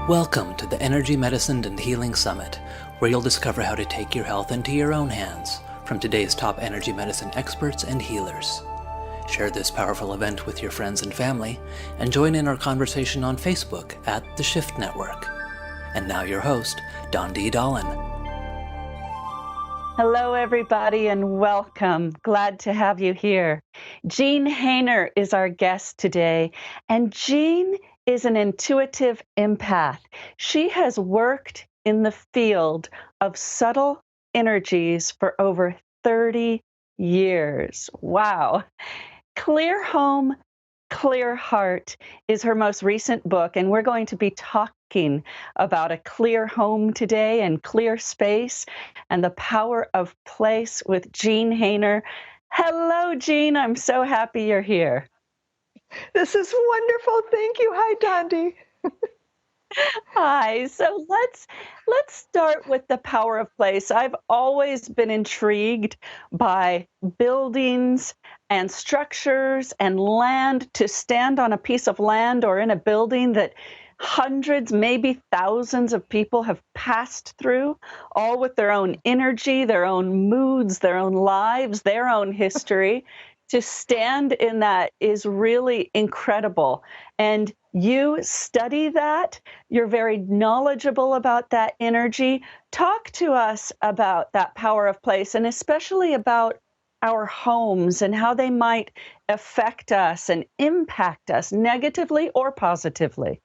Welcome to the Energy Medicine and Healing Summit, where you'll discover how to take your health into your own hands from today's top energy medicine experts and healers. Share this powerful event with your friends and family, and join in our conversation on Facebook at The Shift Network. And now your host, Don D. Dolan. Hello, everybody, and welcome. Glad to have you here. Jean Haner is our guest today, and Jean is an intuitive empath. She has worked in the field of subtle energies for over 30 years. Wow. Clear Home, Clear Heart is her most recent book, and we're going to be talking about a clear home today and clear space and the power of place with Jean Haner. Hello, Jean. I'm so happy you're here. This is wonderful. Thank you. Hi, Dondi. Hi. So let's start with the power of place. I've always been intrigued by buildings and structures and land. To stand on a piece of land or in a building that hundreds, maybe thousands of people have passed through, all with their own energy, their own moods, their own lives, their own history. To stand in that is really incredible. And you study that. You're very knowledgeable about that energy. Talk to us about that power of place, and especially about our homes and how they might affect us and impact us negatively or positively.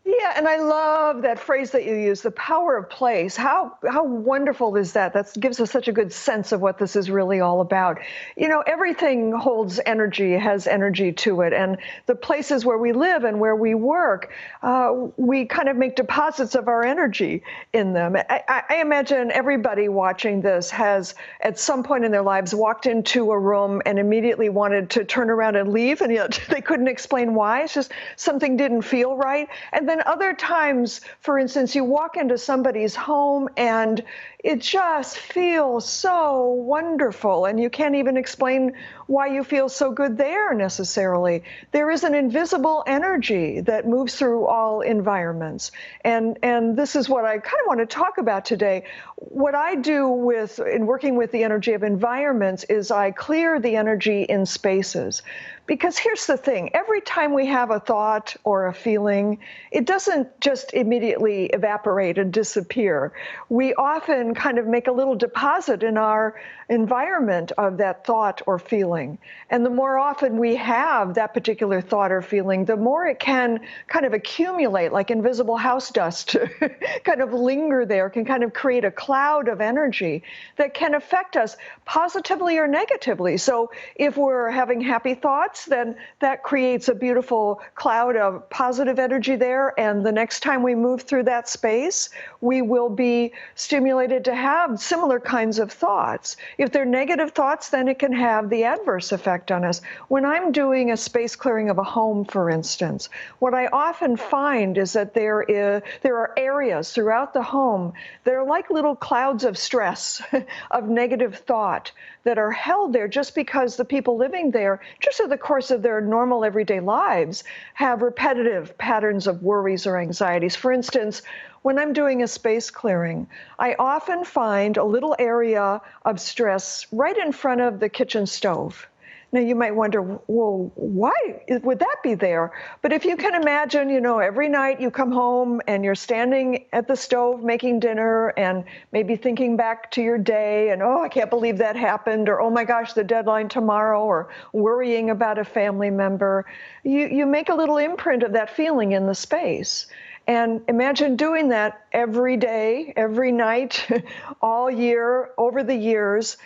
Yeah, and I love that phrase that you use, the power of place. How wonderful is that? That gives us such a good sense of what this is really all about. You know, everything holds energy, has energy to it. And the places where we live and where we work, we kind of make deposits of our energy in them. I imagine everybody watching this has, at some point in their lives, walked into a room and immediately wanted to turn around and leave, and yet they couldn't explain why. It's just something didn't feel right. And then other times, for instance, you walk into somebody's home and it just feels so wonderful, and you can't even explain why you feel so good there necessarily. There is an invisible energy that moves through all environments, and this is what I kind of want to talk about today. What I do in working with the energy of environments is I clear the energy in spaces. Because here's the thing, every time we have a thought or a feeling, it doesn't just immediately evaporate and disappear. We often kind of make a little deposit in our environment of that thought or feeling. And the more often we have that particular thought or feeling, the more it can kind of accumulate like invisible house dust, kind of linger there, can kind of create a cloud of energy that can affect us positively or negatively. So if we're having happy thoughts, then that creates a beautiful cloud of positive energy there. And the next time we move through that space, we will be stimulated to have similar kinds of thoughts. If they're negative thoughts, then it can have the adverse effect on us. When I'm doing a space clearing of a home, for instance, what I often find is that there are areas throughout the home that are like little clouds of stress, of negative thought, that are held there just because the people living there, just in the course of their normal everyday lives, have repetitive patterns of worries or anxieties. For instance, when I'm doing a space clearing, I often find a little area of stress right in front of the kitchen stove. Now, you might wonder, well, why would that be there? But if you can imagine, you know, every night you come home and you're standing at the stove making dinner and maybe thinking back to your day and, oh, I can't believe that happened, or, oh my gosh, the deadline tomorrow, or worrying about a family member, you make a little imprint of that feeling in the space. And imagine doing that every day, every night, all year, over the years.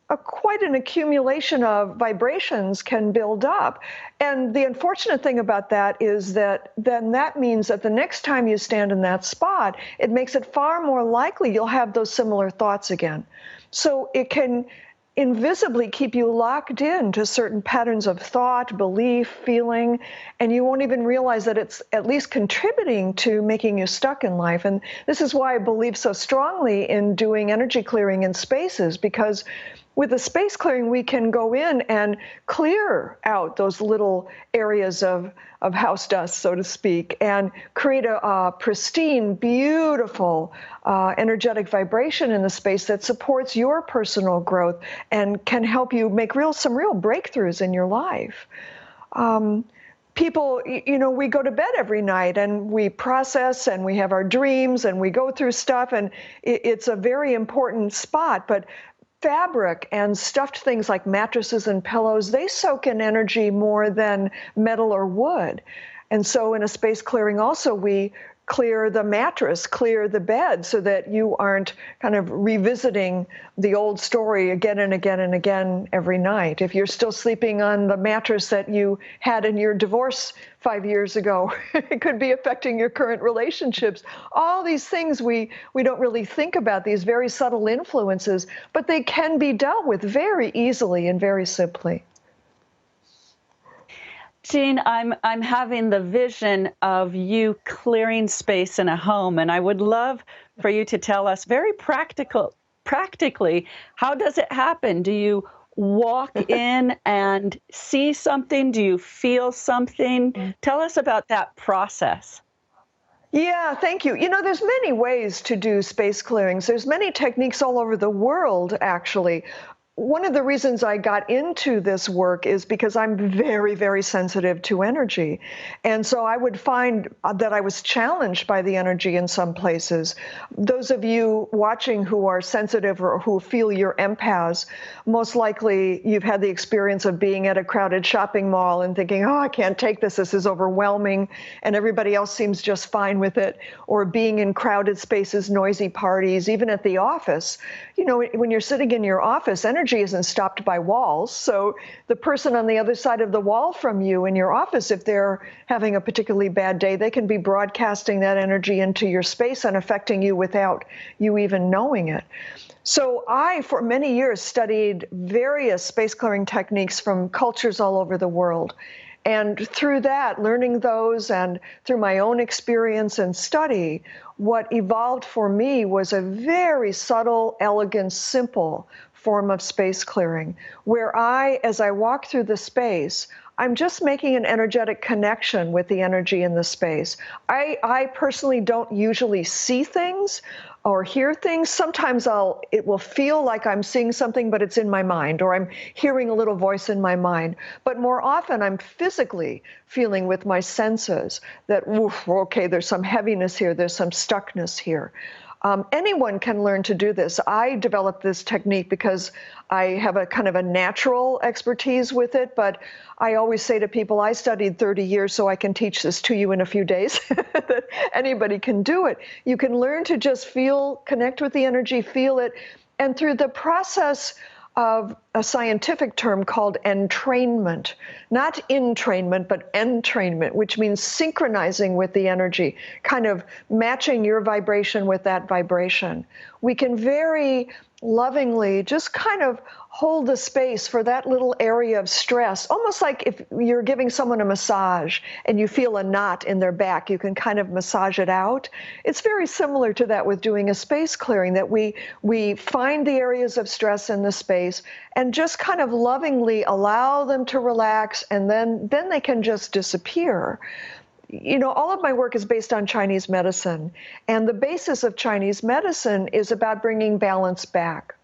Quite an accumulation of vibrations can build up. And the unfortunate thing about that is that then that means that the next time you stand in that spot, it makes it far more likely you'll have those similar thoughts again. So it can invisibly keep you locked in to certain patterns of thought, belief, feeling, and you won't even realize that it's at least contributing to making you stuck in life. And this is why I believe so strongly in doing energy clearing in spaces, because With the space clearing, we can go in and clear out those little areas of house dust, so to speak, and create a pristine, beautiful, energetic vibration in the space that supports your personal growth and can help you make some real breakthroughs in your life. People, we go to bed every night and we process and we have our dreams and we go through stuff, and it's a very important spot. But fabric and stuffed things like mattresses and pillows, they soak in energy more than metal or wood. And so in a space clearing also, we clear the mattress, clear the bed, so that you aren't kind of revisiting the old story again and again and again every night. If you're still sleeping on the mattress that you had in your divorce 5 years ago, it could be affecting your current relationships. All these things we don't really think about, these very subtle influences, but they can be dealt with very easily and very simply. Jean, I'm having the vision of you clearing space in a home, and I would love for you to tell us very practically, how does it happen? Do you walk in and see something? Do you feel something? Tell us about that process. Yeah, thank you. There's many ways to do space clearings. There's many techniques all over the world, actually. One of the reasons I got into this work is because I'm very, very sensitive to energy. And so I would find that I was challenged by the energy in some places. Those of you watching who are sensitive or who feel you're empaths, most likely you've had the experience of being at a crowded shopping mall and thinking, oh, I can't take this. This is overwhelming. And everybody else seems just fine with it. Or being in crowded spaces, noisy parties, even at the office. When you're sitting in your office, energy isn't stopped by walls. So the person on the other side of the wall from you in your office, if they're having a particularly bad day, they can be broadcasting that energy into your space and affecting you without you even knowing it. So I, for many years, studied various space clearing techniques from cultures all over the world. And through that, learning those and through my own experience and study, what evolved for me was a very subtle, elegant, simple form of space clearing, where as I walk through the space, I'm just making an energetic connection with the energy in the space. I personally don't usually see things or hear things. Sometimes it will feel like I'm seeing something, but it's in my mind, or I'm hearing a little voice in my mind. But more often, I'm physically feeling with my senses that, oof, okay, there's some heaviness here, there's some stuckness here. Anyone can learn to do this. I developed this technique because I have a kind of a natural expertise with it, but I always say to people, I studied 30 years, so I can teach this to you in a few days, that anybody can do it. You can learn to just connect with the energy, feel it, and through the process of a scientific term called entrainment, not entrainment, but entrainment, which means synchronizing with the energy, kind of matching your vibration with that vibration. We can very lovingly just kind of hold the space for that little area of stress, almost like if you're giving someone a massage and you feel a knot in their back, you can kind of massage it out. It's very similar to that with doing a space clearing, that we find the areas of stress in the space and just kind of lovingly allow them to relax, and then they can just disappear. All of my work is based on Chinese medicine, and the basis of Chinese medicine is about bringing balance back.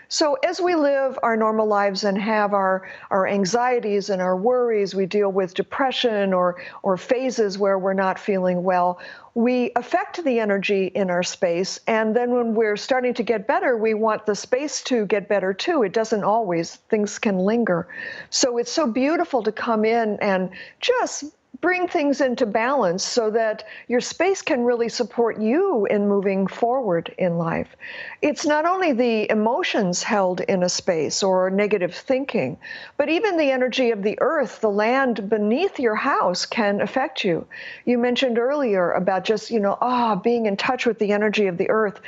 So as we live our normal lives and have our anxieties and our worries, we deal with depression or phases where we're not feeling well, we affect the energy in our space. And then when we're starting to get better, we want the space to get better too. It doesn't always. Things can linger. So it's so beautiful to come in and just bring things into balance so that your space can really support you in moving forward in life. It's not only the emotions held in a space or negative thinking, but even the energy of the earth, the land beneath your house can affect you. You mentioned earlier about just, being in touch with the energy of the earth.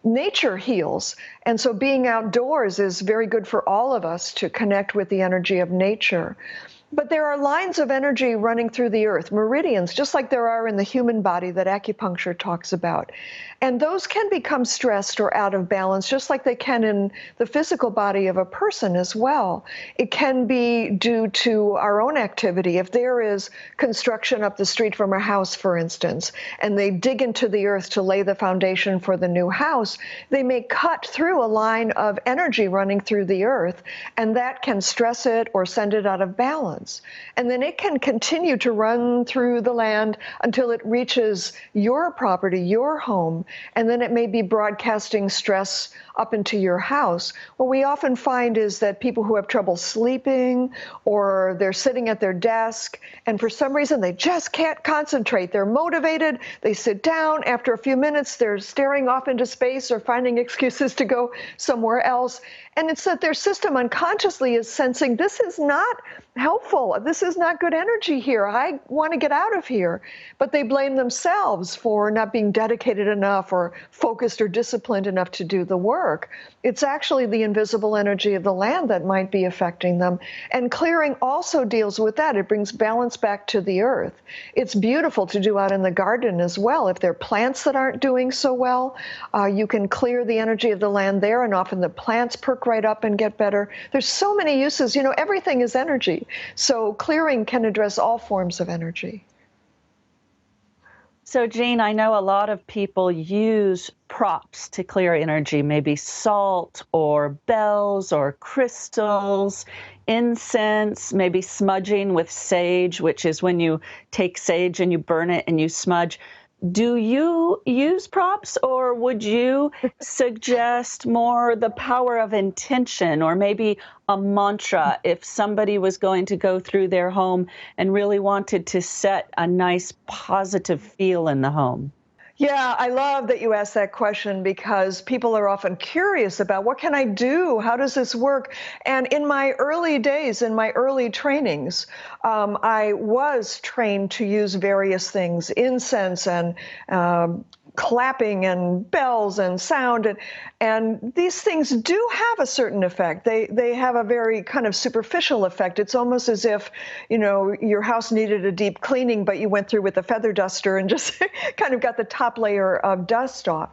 Nature heals. And so being outdoors is very good for all of us to connect with the energy of nature. But there are lines of energy running through the earth, meridians, just like there are in the human body that acupuncture talks about. And those can become stressed or out of balance, just like they can in the physical body of a person as well. It can be due to our own activity. If there is construction up the street from our house, for instance, and they dig into the earth to lay the foundation for the new house, they may cut through a line of energy running through the earth, and that can stress it or send it out of balance. And then it can continue to run through the land until it reaches your property, your home, and then it may be broadcasting stress up into your house. What we often find is that people who have trouble sleeping, or they're sitting at their desk, and for some reason they just can't concentrate. They're motivated, they sit down, after a few minutes they're staring off into space or finding excuses to go somewhere else. And it's that their system unconsciously is sensing, this is not helpful, this is not good energy here, I want to get out of here. But they blame themselves for not being dedicated enough or focused or disciplined enough to do the work. It's actually the invisible energy of the land that might be affecting them. And clearing also deals with that. It brings balance back to the earth. It's beautiful to do out in the garden as well. If there are plants that aren't doing so well, you can clear the energy of the land there, and often the plants perk right up and get better. There's so many uses. You know, everything is energy. So clearing can address all forms of energy. So, Jean, I know a lot of people use props to clear energy, maybe salt or bells or crystals, incense, maybe smudging with sage, which is when you take sage and you burn it and you smudge. Do you use props, or would you suggest more the power of intention, or maybe a mantra if somebody was going to go through their home and really wanted to set a nice positive feel in the home? Yeah, I love that you asked that question, because people are often curious about, what can I do? How does this work? And in my early days, in my early trainings, I was trained to use various things, incense and clapping and bells and sound, and these things do have a certain effect. They have a very kind of superficial effect. It's almost as if, you know, your house needed a deep cleaning, but you went through with a feather duster and just kind of got the top layer of dust off.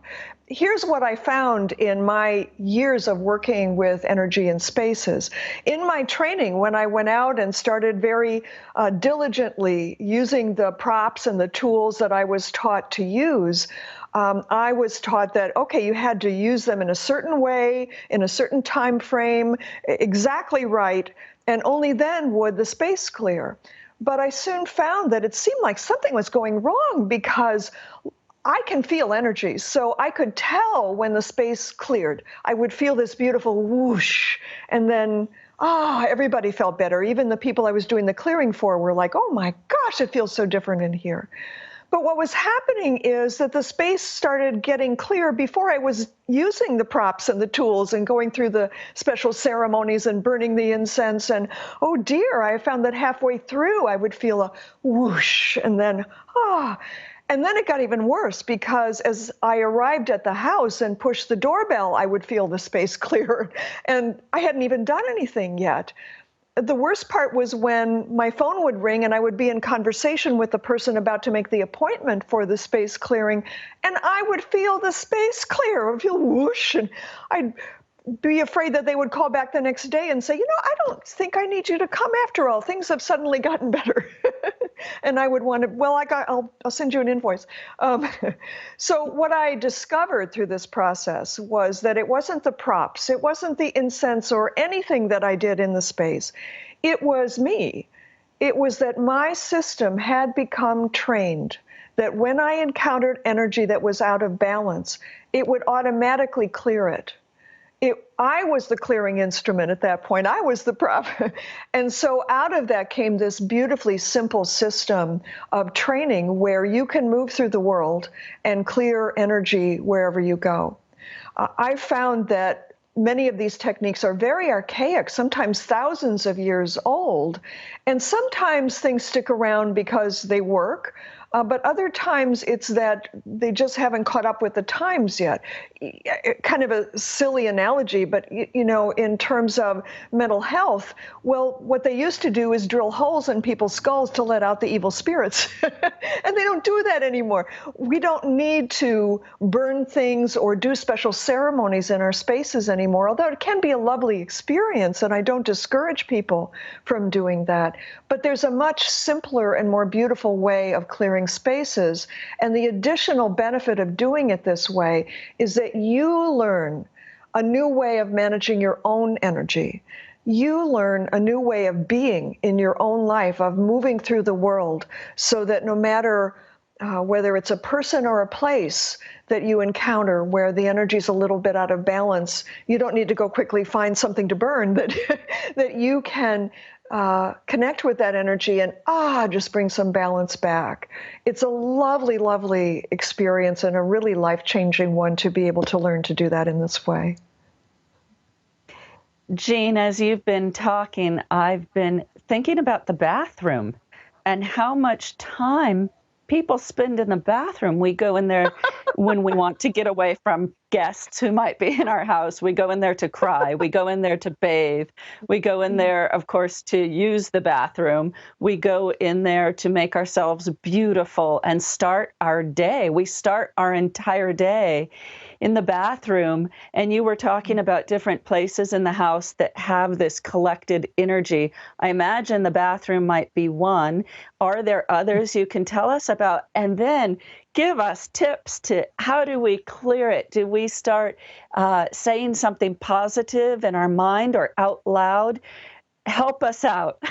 Here's what I found in my years of working with energy and spaces. In my training, when I went out and started very diligently using the props and the tools that I was taught to use, I was taught that, okay, you had to use them in a certain way, in a certain time frame, exactly right, and only then would the space clear. But I soon found that it seemed like something was going wrong, because I can feel energy, so I could tell when the space cleared. I would feel this beautiful whoosh, and then, everybody felt better. Even the people I was doing the clearing for were like, oh my gosh, it feels so different in here. But what was happening is that the space started getting clear before I was using the props and the tools and going through the special ceremonies and burning the incense. And oh dear, I found that halfway through I would feel a whoosh, and then, And then it got even worse, because as I arrived at the house and pushed the doorbell, I would feel the space clear. And I hadn't even done anything yet. The worst part was when my phone would ring and I would be in conversation with the person about to make the appointment for the space clearing, and I would feel the space clear. I would feel whoosh, and I'd be afraid that they would call back the next day and say, you know, I don't think I need you to come after all. Things have suddenly gotten better. And I would want to, well, I'll send you an invoice. So what I discovered through this process was that it wasn't the props, it wasn't the incense or anything that I did in the space. It was me. It was that my system had become trained that when I encountered energy that was out of balance, it would automatically clear it. I was the clearing instrument at that point. I was the prop. And so out of that came this beautifully simple system of training where you can move through the world and clear energy wherever you go. I found that many of these techniques are very archaic, sometimes thousands of years old, and sometimes things stick around because they work. But other times it's that they just haven't caught up with the times yet. Kind of a silly analogy, but in terms of mental health, well, what they used to do is drill holes in people's skulls to let out the evil spirits. And they don't do that anymore. We don't need to burn things or do special ceremonies in our spaces anymore, although it can be a lovely experience, and I don't discourage people from doing that. But there's a much simpler and more beautiful way of clearing spaces. And the additional benefit of doing it this way is that you learn a new way of managing your own energy. You learn a new way of being in your own life, of moving through the world, so that no matter whether it's a person or a place that you encounter where the energy is a little bit out of balance, you don't need to go quickly find something to burn, that you can connect with that energy and just bring some balance back. It's a lovely, lovely experience and a really life-changing one to be able to learn to do that in this way. Jean, as you've been talking, I've been thinking about the bathroom and how much time people spend in the bathroom. We go in there when we want to get away from guests who might be in our house. We go in there to cry. We go in there to bathe. We go in there, of course, to use the bathroom. We go in there to make ourselves beautiful and start our day. We start our entire day in the bathroom. And you were talking about different places in the house that have this collected energy. I imagine the bathroom might be one. Are there others you can tell us about? And then give us tips to how do we clear it? Do we start saying something positive in our mind or out loud? Help us out.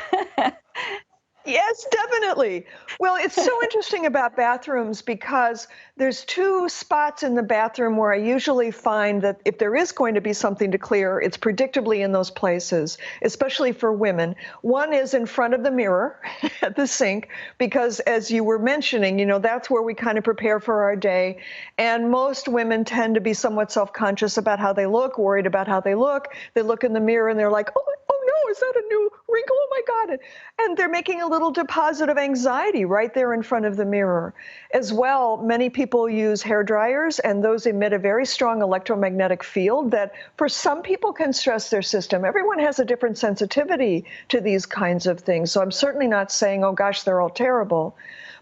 Yes, definitely. Well, it's so interesting about bathrooms because there's two spots in the bathroom where I usually find that if there is going to be something to clear, it's predictably in those places, especially for women. One is in front of the mirror at the sink, because as you were mentioning, that's where we kind of prepare for our day. And most women tend to be somewhat self-conscious about how they look, worried about how they look. They look in the mirror and they're like, oh no, is that a new wrinkle? Oh my God. And they're making a little deposit of anxiety right there in front of the mirror. As well, many people use hair dryers, and those emit a very strong electromagnetic field that for some people can stress their system. Everyone has a different sensitivity to these kinds of things. So I'm certainly not saying, oh gosh, they're all terrible.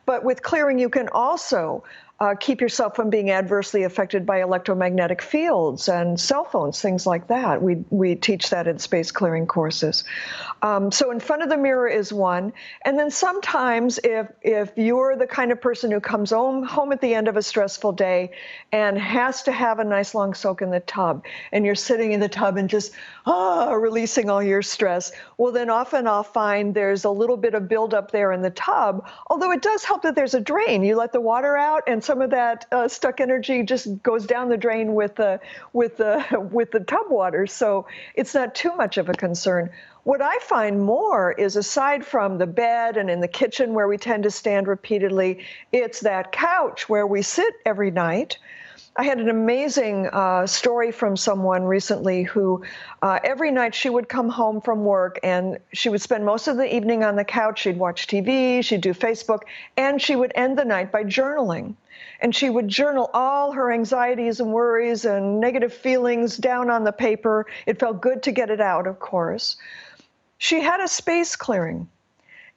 But with clearing, you can also keep yourself from being adversely affected by electromagnetic fields and cell phones, things like that. We teach that in space clearing courses. So in front of the mirror is one. And then sometimes if you're the kind of person who comes home at the end of a stressful day and has to have a nice long soak in the tub, and you're sitting in the tub and just releasing all your stress, well, then often I'll find there's a little bit of buildup there in the tub, although it does help that there's a drain. You let the water out, and some of that stuck energy just goes down the drain with the tub water. So it's not too much of a concern. What I find more is, aside from the bed and in the kitchen where we tend to stand repeatedly, it's that couch where we sit every night. I had an amazing story from someone recently who every night she would come home from work and she would spend most of the evening on the couch. She'd watch TV, she'd do Facebook, and she would end the night by journaling. And she would journal all her anxieties and worries and negative feelings down on the paper. It felt good to get it out, of course. She had a space clearing.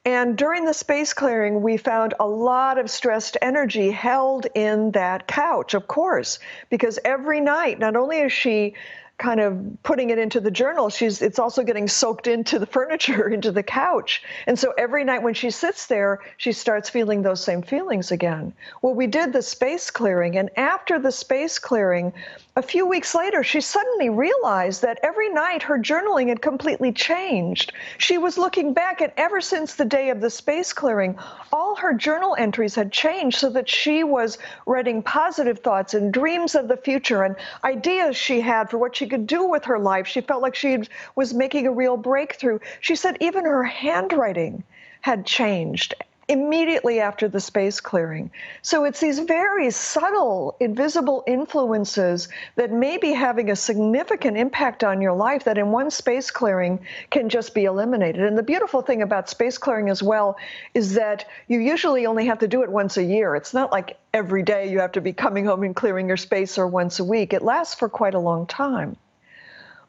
And during the space clearing, we found a lot of stressed energy held in that couch, of course, because every night, not only is she kind of putting it into the journal, it's also getting soaked into the furniture, into the couch. And so every night when she sits there, she starts feeling those same feelings again. Well, we did the space clearing, and after the space clearing, a few weeks later, she suddenly realized that every night her journaling had completely changed. She was looking back, and ever since the day of the space clearing, all her journal entries had changed so that she was writing positive thoughts and dreams of the future and ideas she had for what she could do with her life. She felt like she was making a real breakthrough. She said even her handwriting had changed. immediately after the space clearing. So it's these very subtle, invisible influences that may be having a significant impact on your life that in one space clearing can just be eliminated. And the beautiful thing about space clearing as well is that you usually only have to do it once a year. It's not like every day you have to be coming home and clearing your space, or once a week. It lasts for quite a long time.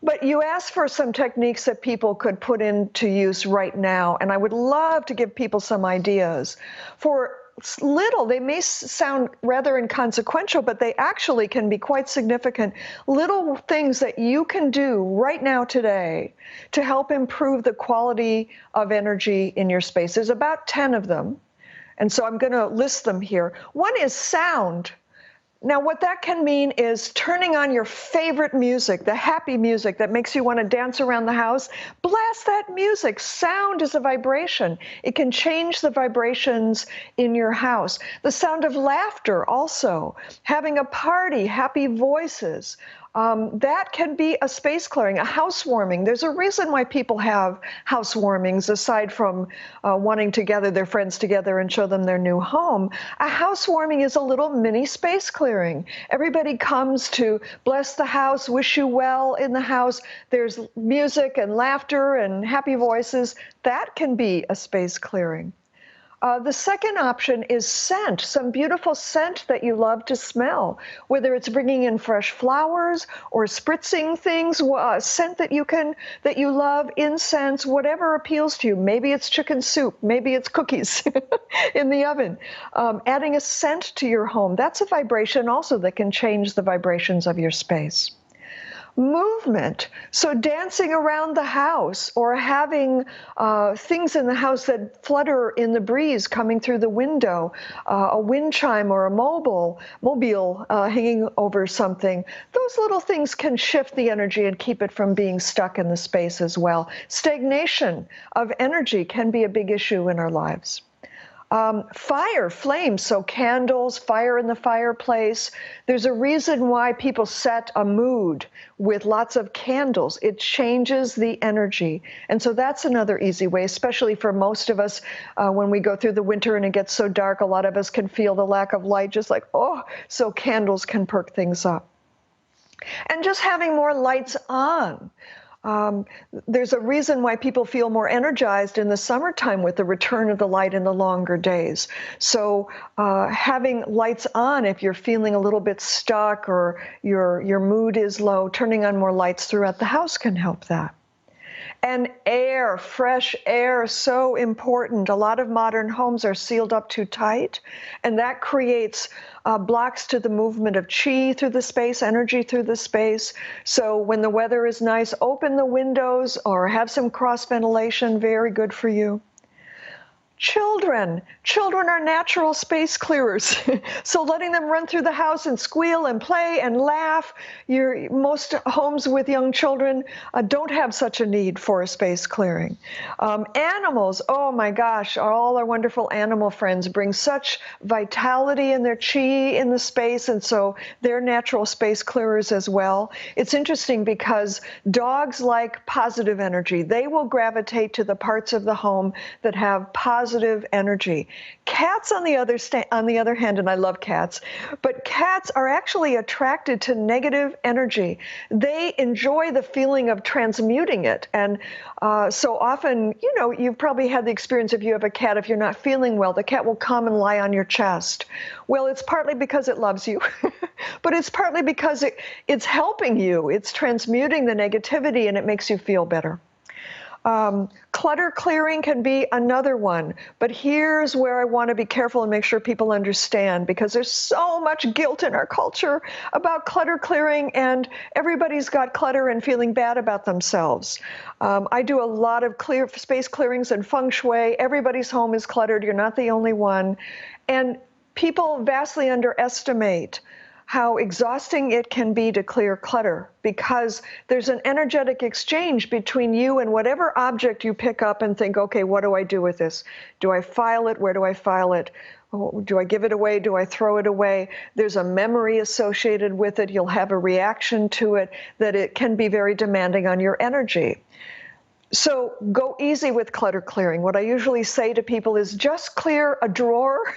But you asked for some techniques that people could put into use right now, and I would love to give people some ideas. For little, they may sound rather inconsequential, but they actually can be quite significant. Little things that you can do right now today to help improve the quality of energy in your space. There's about 10 of them, and so I'm going to list them here. One is sound. Now, what that can mean is turning on your favorite music, the happy music that makes you want to dance around the house. Blast that music. Sound is a vibration. It can change the vibrations in your house. The sound of laughter also. Having a party, happy voices. That can be a space clearing, a housewarming. There's a reason why people have housewarmings, aside from wanting to gather their friends together and show them their new home. A housewarming is a little mini space clearing. Everybody comes to bless the house, wish you well in the house. There's music and laughter and happy voices. That can be a space clearing. The second option is scent, some beautiful scent that you love to smell, whether it's bringing in fresh flowers or spritzing things, scent that you love, incense, whatever appeals to you. Maybe it's chicken soup, maybe it's cookies in the oven. Adding a scent to your home, that's a vibration also that can change the vibrations of your space. Movement, so dancing around the house or having things in the house that flutter in the breeze coming through the window, a wind chime or a mobile hanging over something. Those little things can shift the energy and keep it from being stuck in the space as well. Stagnation of energy can be a big issue in our lives. Fire, flames, so candles, fire in the fireplace. There's a reason why people set a mood with lots of candles. It changes the energy. And so that's another easy way, especially for most of us when we go through the winter and it gets so dark, a lot of us can feel the lack of light, just like, oh, so candles can perk things up. And just having more lights on. There's a reason why people feel more energized in the summertime with the return of the light in the longer days. So having lights on if you're feeling a little bit stuck or your mood is low, turning on more lights throughout the house can help that. And air, fresh air, so important. A lot of modern homes are sealed up too tight, and that creates blocks to the movement of chi through the space, energy through the space. So when the weather is nice, open the windows or have some cross ventilation, very good for you. Children are natural space clearers. So letting them run through the house and squeal and play and laugh. Most homes with young children don't have such a need for a space clearing. Animals, oh my gosh, all our wonderful animal friends bring such vitality in their chi in the space, and so they're natural space clearers as well. It's interesting because dogs like positive energy. They will gravitate to the parts of the home that have positive energy. Cats, on the other hand, and I love cats, but cats are actually attracted to negative energy. They enjoy the feeling of transmuting it. And so often, you've probably had the experience if you have a cat, if you're not feeling well, the cat will come and lie on your chest. Well, it's partly because it loves you, but it's partly because it's helping you. It's transmuting the negativity and it makes you feel better. Clutter clearing can be another one, but here's where I want to be careful and make sure people understand, because there's so much guilt in our culture about clutter clearing, and everybody's got clutter and feeling bad about themselves. I do a lot of space clearings and feng shui. Everybody's home is cluttered. You're not the only one. And people vastly underestimate how exhausting it can be to clear clutter, because there's an energetic exchange between you and whatever object you pick up and think, okay, what do I do with this? Do I file it? Where do I file it? Do I give it away? Do I throw it away? There's a memory associated with it. You'll have a reaction to it, that it can be very demanding on your energy. So go easy with clutter clearing. What I usually say to people is just clear a drawer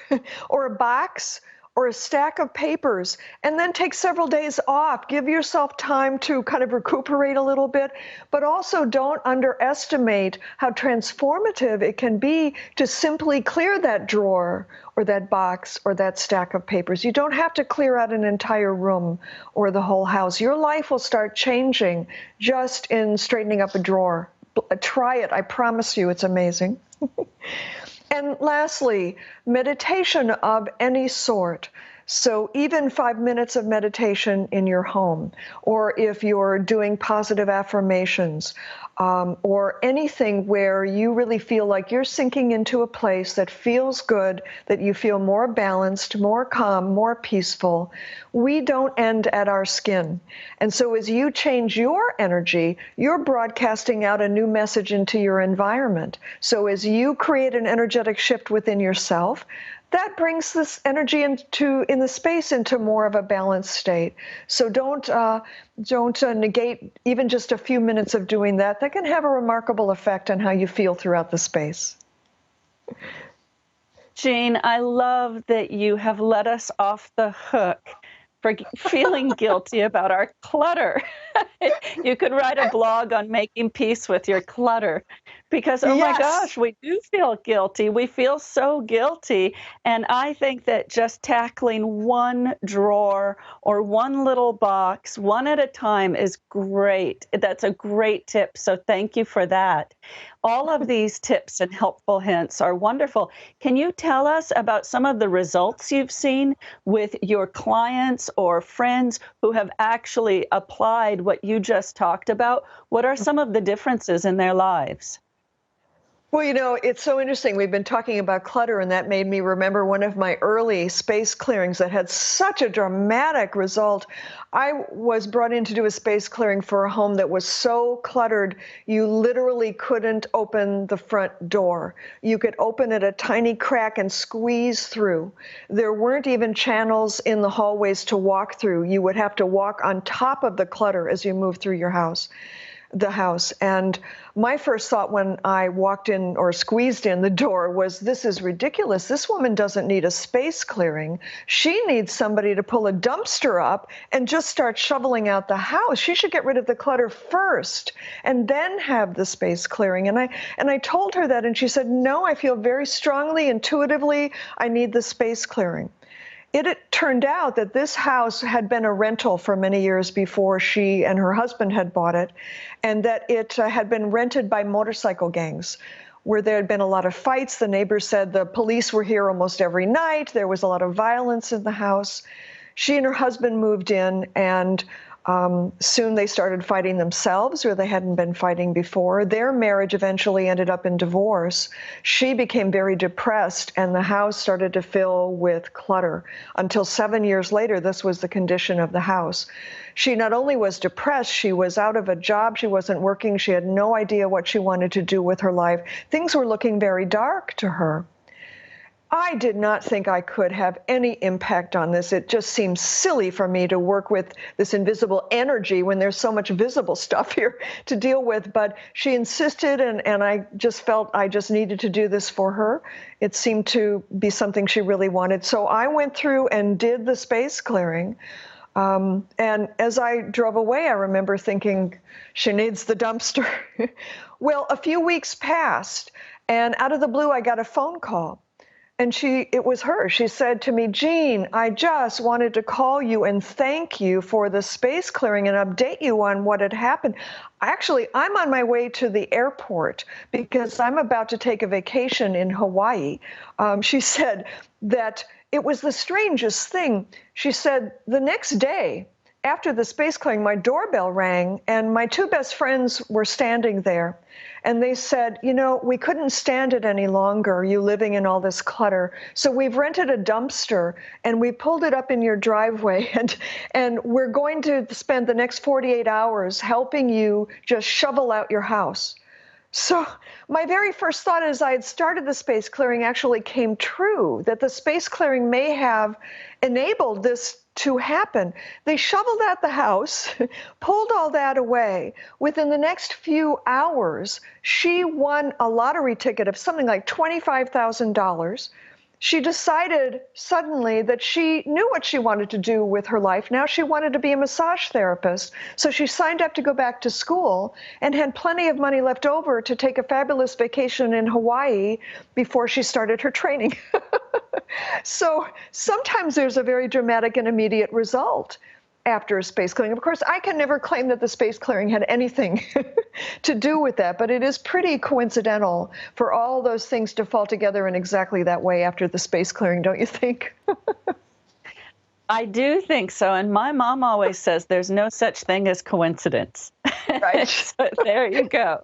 or a box or a stack of papers and then take several days off. Give yourself time to kind of recuperate a little bit, but also don't underestimate how transformative it can be to simply clear that drawer or that box or that stack of papers. You don't have to clear out an entire room or the whole house. Your life will start changing just in straightening up a drawer. Try it. I promise you, it's amazing. And lastly, meditation of any sort. So even 5 minutes of meditation in your home, or if you're doing positive affirmations, or anything where you really feel like you're sinking into a place that feels good, that you feel more balanced, more calm, more peaceful, we don't end at our skin. And so as you change your energy, you're broadcasting out a new message into your environment. So as you create an energetic shift within yourself, that brings this energy in the space into more of a balanced state. So don't negate even just a few minutes of doing that. That can have a remarkable effect on how you feel throughout the space. Jean, I love that you have let us off the hook for feeling guilty about our clutter. You could write a blog on making peace with your clutter because, oh my Yes. gosh, we do feel guilty. We feel so guilty. And I think that just tackling one drawer or one little box, one at a time, is great. That's a great tip. So thank you for that. All of these tips and helpful hints are wonderful. Can you tell us about some of the results you've seen with your clients or friends who have actually applied what you just talked about? What are some of the differences in their lives? Well, it's so interesting. We've been talking about clutter, and that made me remember one of my early space clearings that had such a dramatic result. I was brought in to do a space clearing for a home that was so cluttered, you literally couldn't open the front door. You could open it a tiny crack and squeeze through. There weren't even channels in the hallways to walk through. You would have to walk on top of the clutter as you move through the house. And my first thought when I walked in or squeezed in the door was, this is ridiculous. This woman doesn't need a space clearing. She needs somebody to pull a dumpster up and just start shoveling out the house. She should get rid of the clutter first and then have the space clearing. And I told her that, and she said, no, I feel very strongly, intuitively, I need the space clearing. It turned out that this house had been a rental for many years before she and her husband had bought it, and that it had been rented by motorcycle gangs, where there had been a lot of fights. The neighbors said the police were here almost every night. There was a lot of violence in the house. She and her husband moved in, and soon they started fighting themselves, where they hadn't been fighting before. Their marriage eventually ended up in divorce. She became very depressed, and the house started to fill with clutter. Until 7 years later, this was the condition of the house. She not only was depressed, she was out of a job. She wasn't working. She had no idea what she wanted to do with her life. Things were looking very dark to her. I did not think I could have any impact on this. It just seems silly for me to work with this invisible energy when there's so much visible stuff here to deal with. But she insisted, and I just felt I just needed to do this for her. It seemed to be something she really wanted. So I went through and did the space clearing. And as I drove away, I remember thinking, she needs the dumpster. Well, a few weeks passed, and out of the blue, I got a phone call. And it was her. She said to me, Jean, I just wanted to call you and thank you for the space clearing and update you on what had happened. Actually, I'm on my way to the airport because I'm about to take a vacation in Hawaii. She said that it was the strangest thing. She said the next day, after the space clearing, my doorbell rang, and my two best friends were standing there. And they said, we couldn't stand it any longer, you living in all this clutter. So we've rented a dumpster, and we pulled it up in your driveway. And we're going to spend the next 48 hours helping you just shovel out your house. So, my very first thought as I had started the space clearing actually came true, that the space clearing may have enabled this to happen. They shoveled out the house, pulled all that away. Within the next few hours, she won a lottery ticket of something like $25,000. She decided suddenly that she knew what she wanted to do with her life. Now she wanted to be a massage therapist. So she signed up to go back to school and had plenty of money left over to take a fabulous vacation in Hawaii before she started her training. So sometimes there's a very dramatic and immediate result after a space clearing. Of course, I can never claim that the space clearing had anything to do with that, but it is pretty coincidental for all those things to fall together in exactly that way after the space clearing, don't you think? I do think so. And my mom always says there's no such thing as coincidence. Right. So there you go.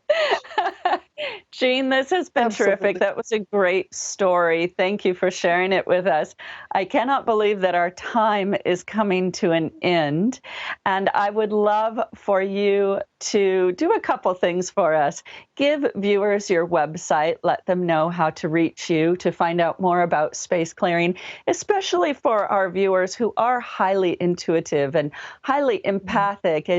Jean, this has been terrific. That was a great story. Thank you for sharing it with us. I cannot believe that our time is coming to an end. And I would love for you to do a couple things for us. Give viewers your website, let them know how to reach you to find out more about space clearing, especially for our viewers who are highly intuitive and highly empathic.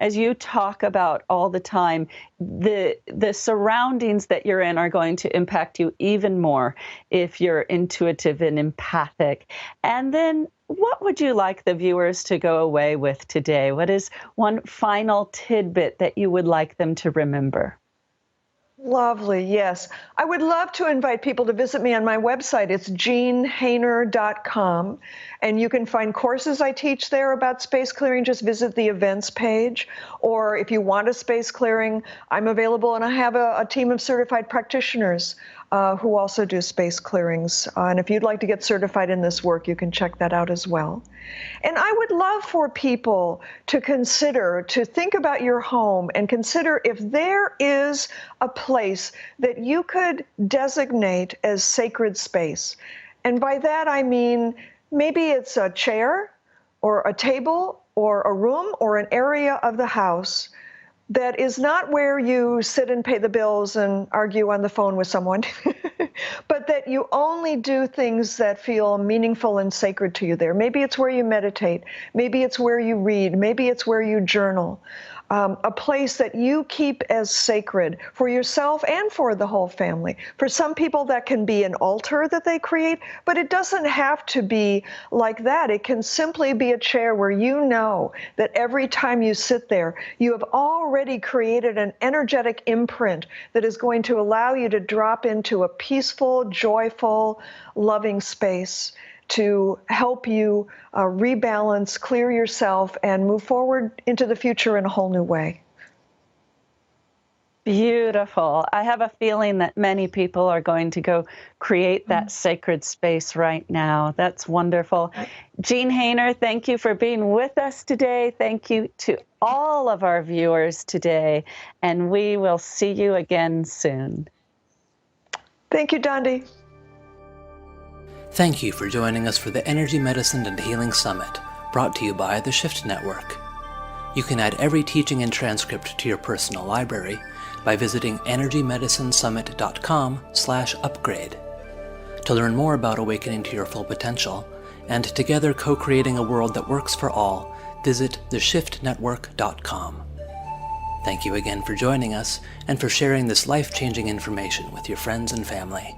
As you talk about all the time, the surroundings that you're in are going to impact you even more if you're intuitive and empathic. And then what would you like the viewers to go away with today? What is one final tidbit that you would like them to remember? Lovely, yes. I would love to invite people to visit me on my website. It's jeanhaner.com, and you can find courses I teach there about space clearing. Just visit the events page. Or if you want a space clearing, I'm available, and I have a team of certified practitioners who also do space clearings. And if you'd like to get certified in this work, you can check that out as well. And I would love for people to think about your home and consider if there is a place that you could designate as sacred space. And by that, I mean, maybe it's a chair or a table or a room or an area of the house that is not where you sit and pay the bills and argue on the phone with someone, but that you only do things that feel meaningful and sacred to you there. Maybe it's where you meditate. Maybe it's where you read. Maybe it's where you journal. A place that you keep as sacred for yourself and for the whole family. For some people, that can be an altar that they create, but it doesn't have to be like that. It can simply be a chair where you know that every time you sit there, you have already created an energetic imprint that is going to allow you to drop into a peaceful, joyful, loving space to help you rebalance, clear yourself, and move forward into the future in a whole new way. Beautiful. I have a feeling that many people are going to go create that sacred space right now. That's wonderful. Jean Haner, thank you for being with us today. Thank you to all of our viewers today, and we will see you again soon. Thank you, Dondi. Thank you for joining us for the Energy Medicine and Healing Summit, brought to you by the Shift Network. You can add every teaching and transcript to your personal library by visiting energymedicinesummit.com/upgrade. To learn more about awakening to your full potential, and together co-creating a world that works for all, visit theshiftnetwork.com. Thank you again for joining us and for sharing this life-changing information with your friends and family.